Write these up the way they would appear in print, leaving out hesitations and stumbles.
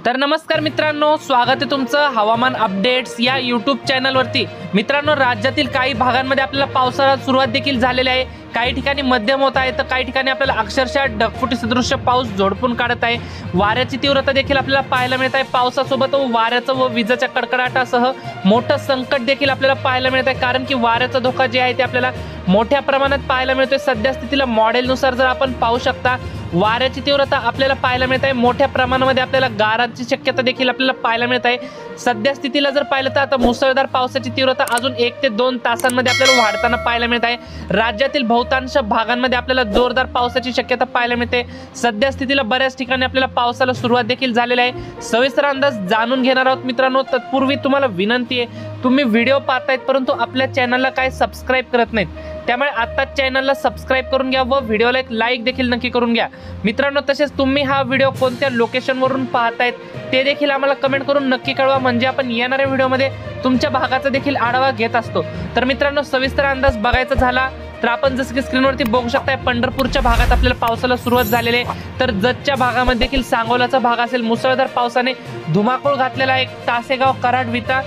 तर नमस्कार मित्रांनो, स्वागत आहे तुमचं हवामान अपडेट्स या यूट्यूब चॅनलवरती। मित्रांनो, राज्यातील काही भागांमध्ये आपल्याला पावसाला सुरुवात देखील झालेली आहे। काही ठिकाणी मध्यम होत आहे तर काही ठिकाणी आपल्याला अक्षरशः ढगफुटी सदृश पाऊस झोडपून काढत आहे। वाऱ्याची तीव्रता देखील आपल्याला पाहायला मिळत आहे। पावसासोबत वाऱ्याचं व विजेच्या कडकडाटासह मोठं संकट देखील आपल्याला पाहायला मिळत आहे, कारण की वाऱ्याचा धोका जे आहे ते आपल्याला मोठ्या प्रमाणात पाहायला मिळतोय। सध्या स्थितीला मॉडेलनुसार जर आपण पाहू शकता, वाऱ्याची तीव्रता आपल्याला पाहायला मिळत आहे। मोठ्या प्रमाणामध्ये आपल्याला गारांची शक्यता देखील आपल्याला पाहायला मिळत आहे। सध्या स्थितीला जर पाहिलं तर आता मुसळधार पावसाची तीव्रता अजून 1 ते 2 तासांमध्ये आपल्याला वाढताना पाहायला मिळत आहे। राज्यातील बहुतांश भागांमध्ये आपल्याला जोरदार पावसाची शक्यता पाहायला मिळते। सध्या स्थितीला बऱ्याच ठिकाणी आपल्याला पावसाला सुरुवात देखील झालेली आहे। सविस्तर अंदाज जाणून घेणार आहोत मित्रांनो। तत्पूर्वी तुम्हाला विनंती आहे, तुम्ही व्हिडिओ पाहतायत परंतु आपल्या चॅनलला काय सबस्क्राइब करत नाहीत, त्यामुळे आता चॅनलला सबस्क्राइब करून घ्या व व्हिडिओला एक लाईक देखील नक्की करून घ्या मित्रांनो। तसेच तुम्ही हा व्हिडिओ कोणत्या लोकेशनवरून पाहतायत ते देखील आम्हाला कमेंट करून नक्की कळवा, म्हणजे आपण येणाऱ्या व्हिडिओमध्ये तुमच्या भागाचा देखील आढावा घेत असतो। तर मित्रांनो, सविस्तर अंदाज बघायचा झाला तर आपण जसं की स्क्रीनवरती बघू शकताय, पंढरपूरच्या भागात आपल्याला पावसाला सुरुवात झालेली आहे। तर जतच्या भागामध्ये देखील सांगोलाचा भाग असेल, मुसळधार पावसाने धुमाकूळ घातलेला आहे। टासेगाव, कराड, विटा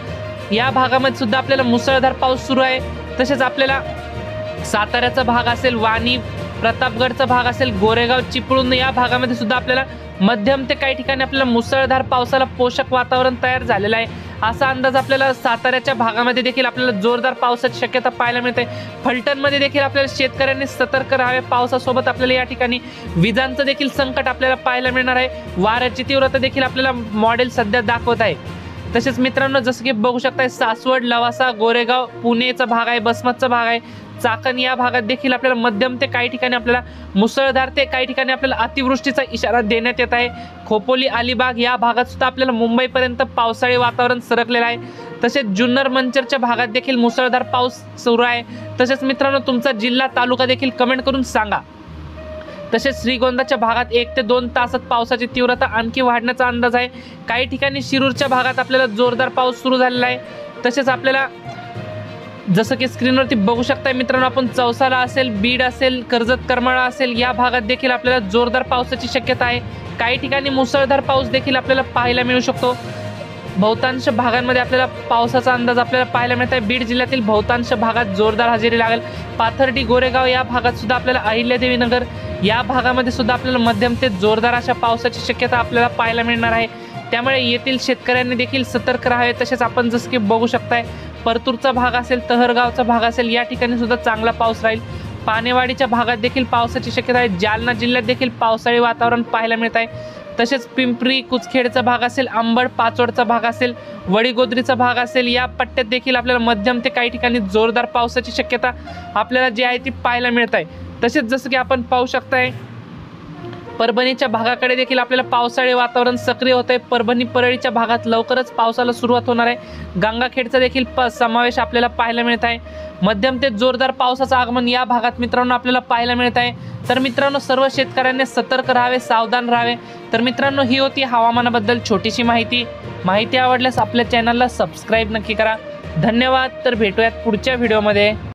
या भागामध्ये सुद्धा आपल्याला मुसळधार पाऊस सुरू आहे। तसेच आपल्याला साताऱ्याचा भाग असेल, वाणी, प्रतापगडचा भाग असेल, गोरेगाव, चिपळूण या भागामध्ये सुद्धा आपल्याला मध्यम ते काही ठिकाणी आपल्याला मुसळधार पावसाला पोषक वातावरण तयार झालेलं आहे। असा अंदाज आपल्याला साताऱ्याच्या भागामध्ये देखील आपल्याला जोरदार पावसाची शक्यता पाहायला मिळते। फलटणमध्ये देखील आपल्याला शेतकऱ्यांनी सतर्क राहावे। पावसासोबत आपल्याला या ठिकाणी विजांचं देखील संकट आपल्याला पाहायला मिळणार आहे। वाऱ्याची तीव्रता देखील आपल्याला मॉडेल सध्या दाखवत आहे। तसेच मित्रांनो, जसं की बघू शकताय, सासवड, लवासा, गोरेगाव, पुणेचा भाग आहे, बसमतचा भाग आहे, चाकण या भागात देखील आपल्याला मध्यम ते काही ठिकाणी आपल्याला मुसळधार ते काही ठिकाणी आपल्याला अतिवृष्टीचा इशारा देण्यात येत आहे। खोपोली, अलिबाग या भागात सुद्धा आपल्याला मुंबईपर्यंत पावसाळी वातावरण सरकलेलं आहे। तसेच जुन्नर, मंचरच्या भागात देखील मुसळधार पाऊस सुरू आहे। तसेच मित्रांनो, तुमचा जिल्हा, तालुका देखील कमेंट करून सांगा। तसेच श्रीगोंदाच्या भागात 1 ते 2 तासात पावसाची तीव्रता आणखी वाढण्याचा अंदाज आहे। काही ठिकाणी शिरूरच्या भागात आपल्याला जोरदार पाऊस सुरू झालेला आहे। तसेच आपल्याला जसं की स्क्रीनवरती बघू शकताय मित्रांनो, आपण चौसाला असेल, बीड असेल, कर्जत, करमाळा असेल या भागात देखील आपल्याला जोरदार पावसाची शक्यता आहे। काही ठिकाणी मुसळधार पाऊस देखील आपल्याला पाहायला मिळू शकतो। बहुतांश भागांमध्ये आपल्याला पावसाचा अंदाज आपल्याला पाहायला मिळत आहे। बीड जिल्ह्यातील बहुतांश भागात जोरदार हजेरी लागेल। पाथर्डी, गोरेगाव या भागात सुद्धा आपल्याला अहिल्यादेवी नगर या भागामध्ये सुद्धा आपल्याला मध्यम ते जोरदार अशा पावसाची शक्यता आपल्याला पाहायला मिळणार आहे। त्यामुळे येथील शेतकऱ्यांनी देखील सतर्क राहावे। तसेच आपण जसं की बघू शकताय, परतूरचा भाग असेल, तहरगावचा भाग असेल या ठिकाणी सुद्धा चांगला पाऊस राहील। पानेवाडीच्या भागात देखील पावसाची शक्यता आहे। जालना जिल्ह्यात देखील पावसाळी वातावरण पाहायला मिळत आहे। तसेच पिंपरी, कुचखेडचा भाग असेल, अंबड, पाचोडचा भाग असेल, वडीगोद्रीचा भाग असेल या पट्ट्यात देखील आपल्याला मध्यम ते काही ठिकाणी जोरदार पावसाची शक्यता आपल्याला जी आहे ती पाहायला मिळत आहे। तसेच जसं की आपण पाहू शकताय, परभणीच्या भागाकडे देखील आपल्याला पावसाळी वातावरण सक्रिय होत आहे। परभणी, परळीच्या भागात लवकरच पावसाला सुरुवात होणार आहे। गंगाखेडचा देखील समावेश आपल्याला पाहायला मिळत आहे। मध्यम ते जोरदार पावसाचं आगमन या भागात मित्रांनो आपल्याला पाहायला मिळत आहे। तर मित्रांनो, सर्व शेतकऱ्यांनी सतर्क राहावे, सावधान राहावे। तर मित्रांनो, ही होती हवामानाबद्दल छोटीशी माहिती आवडल्यास आपल्या चॅनलला सबस्क्राईब नक्की करा। धन्यवाद। तर भेटूयात पुढच्या व्हिडिओमध्ये।